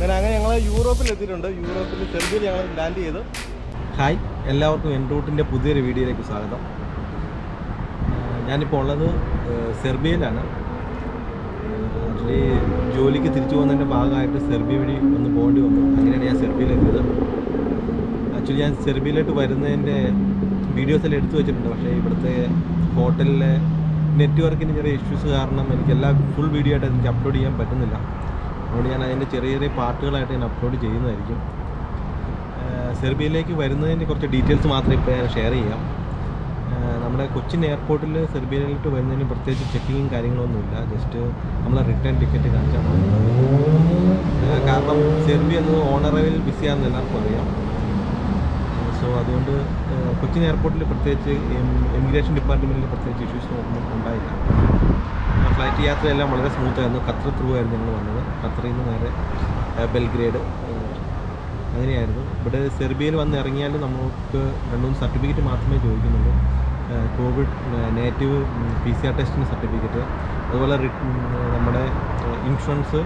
അങ്ങനെ ഞങ്ങൾ യൂറോപ്പിലെത്തിയിട്ടുണ്ട്. സെർബിയയിൽ ഞങ്ങൾ ലാൻഡ് ചെയ്തു. ഹായ്, എല്ലാവർക്കും എൻറൂട്ടിൻ്റെ പുതിയൊരു വീഡിയോയിലേക്ക് സ്വാഗതം. ഞാനിപ്പോൾ ഉള്ളത് സെർബിയയിലാണ്. ആക്ച്വലി ജോലിക്ക് തിരിച്ചു പോകുന്നതിൻ്റെ ഭാഗമായിട്ട് സെർബിയ വഴി ഒന്ന് പോകേണ്ടി വന്നു. അങ്ങനെയാണ് ഞാൻ സെർബിയയിലെത്തിയത്. ആക്ച്വലി ഞാൻ സെർബിയയിലോട്ട് വരുന്നതിൻ്റെ വീഡിയോസെല്ലാം എടുത്തു വെച്ചിട്ടുണ്ട്. പക്ഷേ ഇവിടുത്തെ ഹോട്ടലിലെ നെറ്റ്വർക്കിന് ചെറിയ ഇഷ്യൂസ് കാരണം എനിക്ക് ഫുൾ വീഡിയോ ആയിട്ട് എനിക്ക് അപ്ലോഡ് ചെയ്യാൻ പറ്റുന്നില്ല. അതുകൊണ്ട് ഞാൻ അതിൻ്റെ ചെറിയ ചെറിയ പാർട്ടുകളായിട്ട് ഞാൻ അപ്ലോഡ് ചെയ്യുന്നതായിരിക്കും. സെർബിയയിലേക്ക് വരുന്നതിൻ്റെ കുറച്ച് ഡീറ്റെയിൽസ് മാത്രമേ ഇപ്പോൾ ഞാൻ ഷെയർ ചെയ്യാം. നമ്മുടെ കൊച്ചിൻ എയർപോർട്ടിൽ സെർബിയയിലോട്ട് വരുന്നതിന് പ്രത്യേകിച്ച് ചെക്കിങ്ങും കാര്യങ്ങളൊന്നുമില്ല. ജസ്റ്റ് നമ്മൾ റിട്ടേൺ ടിക്കറ്റ് കാണിച്ചാൽ മതി. കാരണം സെർബിയ എന്നത് ഓണറബിൾ വിസയാണെന്ന് എല്ലാവർക്കും അറിയാം. സോ അതുകൊണ്ട് കൊച്ചിൻ എയർപോർട്ടിൽ പ്രത്യേകിച്ച് ഇമിഗ്രേഷൻ ഡിപ്പാർട്ട്മെൻറ്റിൽ പ്രത്യേകിച്ച് ഇഷ്യൂസ് ഒന്നും ഉണ്ടായില്ല. ഫ്ലൈറ്റ് യാത്രയെല്ലാം വളരെ സ്മൂത്തായിരുന്നു. ഖത്തർ ത്രൂ ആയിരുന്നു ഞങ്ങൾ വന്നത്. ഖത്തറിൽ നിന്ന് നേരെ ബെൽഗ്രേഡ് അങ്ങനെയായിരുന്നു. ഇവിടെ സെർബിയയിൽ വന്ന് ഇറങ്ങിയാൽ നമുക്ക് 2-3 സർട്ടിഫിക്കറ്റ് മാത്രമേ ചോദിക്കുന്നുള്ളൂ. കോവിഡ് നെഗറ്റീവ് PCR ടെസ്റ്റിന് സർട്ടിഫിക്കറ്റ്, അതുപോലെ നമ്മുടെ ഇൻഷുറൻസ്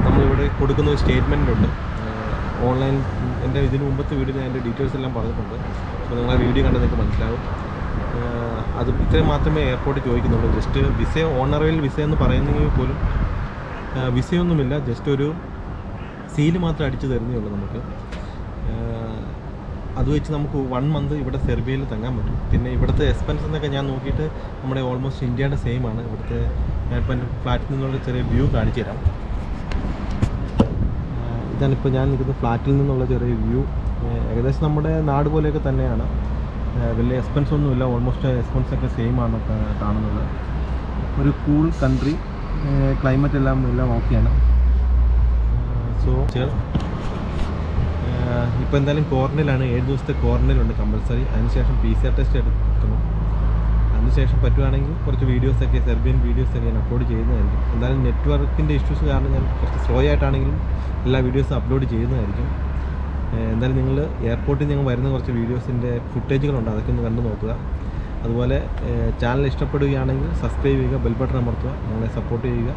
നമ്മളിവിടെ കൊടുക്കുന്ന ഒരു സ്റ്റേറ്റ്മെൻറ്റുണ്ട് ഓൺലൈൻ. എൻ്റെ ഇതിന് മുമ്പത്തെ വീഡിയോയിൽ ഞാൻ എൻ്റെ ഡീറ്റെയിൽസ് എല്ലാം പറഞ്ഞിട്ടുണ്ട്. അപ്പോൾ നിങ്ങൾ ആ വീഡിയോ കണ്ടാൽ നിങ്ങൾക്ക് മനസ്സിലാവും. അത് ഇത്രയും മാത്രമേ എയർപോർട്ടിൽ ചോദിക്കുന്നുള്ളൂ. ജസ്റ്റ് വിസ, ഓണറബിൾ വിസ എന്ന് പറയുന്നെങ്കിൽ പോലും വിസയൊന്നുമില്ല. ജസ്റ്റ് ഒരു സീല് മാത്രം അടിച്ചു തരുന്നേ ഉള്ളൂ നമുക്ക്. അത് വെച്ച് നമുക്ക് 1 മന്ത് ഇവിടെ സെർബിയയിൽ തങ്ങാൻ പറ്റും. പിന്നെ ഇവിടുത്തെ എക്സ്പെൻസ് എന്നൊക്കെ ഞാൻ നോക്കിയിട്ട് നമ്മുടെ ഓൾമോസ്റ്റ് ഇന്ത്യയുടെ സെയിം ആണ്. ഇവിടുത്തെ ഞാനിപ്പോൾ എൻ്റെ ഫ്ലാറ്റിൽ നിന്നുള്ള ചെറിയ വ്യൂ കാണിച്ചു തരാം. ഇതാണിപ്പോൾ ഞാൻ നിൽക്കുന്ന ഫ്ലാറ്റിൽ നിന്നുള്ള ചെറിയ വ്യൂ. ഏകദേശം നമ്മുടെ നാട് പോലെയൊക്കെ തന്നെയാണ്. വലിയ എക്സ്പെൻസ് ഒന്നുമില്ല. ഓൾമോസ്റ്റ് എക്സ്പെൻസൊക്കെ സെയിം ആണ് കാണുന്നത്. ഒരു കൂൾ കൺട്രി, ക്ലൈമറ്റ് എല്ലാം ഓക്കെയാണ്. സോ ഇപ്പോൾ എന്തായാലും ക്വാറന്റൈനിലാണ്. 7 ദിവസത്തെ ക്വാറന്റൈനുണ്ട് കമ്പൽസറി. അതിനുശേഷം PCR ടെസ്റ്റ് എടുക്കണം. അതിനുശേഷം പറ്റുവാണെങ്കിൽ കുറച്ച് വീഡിയോസൊക്കെ, സെർബിയൻ വീഡിയോസൊക്കെ ഞാൻ അപ്ലോഡ് ചെയ്യുന്നതായിരിക്കും. എന്തായാലും നെറ്റ്വർക്കിൻ്റെ ഇഷ്യൂസ് കാരണം ഞാൻ കുറച്ച് സ്ലോ ആയിട്ടാണെങ്കിലും എല്ലാ വീഡിയോസും അപ്ലോഡ് ചെയ്യുന്നതായിരിക്കും. എന്തായാലും നിങ്ങൾ എയർപോർട്ടിൽ നിങ്ങൾ വരുന്ന കുറച്ച് വീഡിയോസിൻ്റെ ഫുട്ടേജുകളുണ്ട്, അതൊക്കെ ഒന്ന് കണ്ടു നോക്കുക. അതുപോലെ ചാനൽ ഇഷ്ടപ്പെടുകയാണെങ്കിൽ സബ്സ്ക്രൈബ് ചെയ്യുക, ബെൽ ബട്ടൺ അമർത്തുക, ഞങ്ങളെ സപ്പോർട്ട് ചെയ്യുക.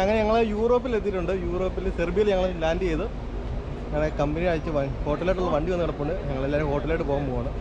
അങ്ങനെ ഞങ്ങൾ യൂറോപ്പിലെത്തിയിട്ടുണ്ട്. സെർബിയയിൽ ഞങ്ങൾ ലാൻഡ് ചെയ്ത് ഞങ്ങളെ കമ്പനി അയച്ച് ഹോട്ടലിലോട്ടുള്ള വണ്ടി വന്ന് കിടപ്പുണ്ട്. ഞങ്ങളെല്ലാവരും ഹോട്ടലിലോട്ട് പോകാൻ പോവാണ്.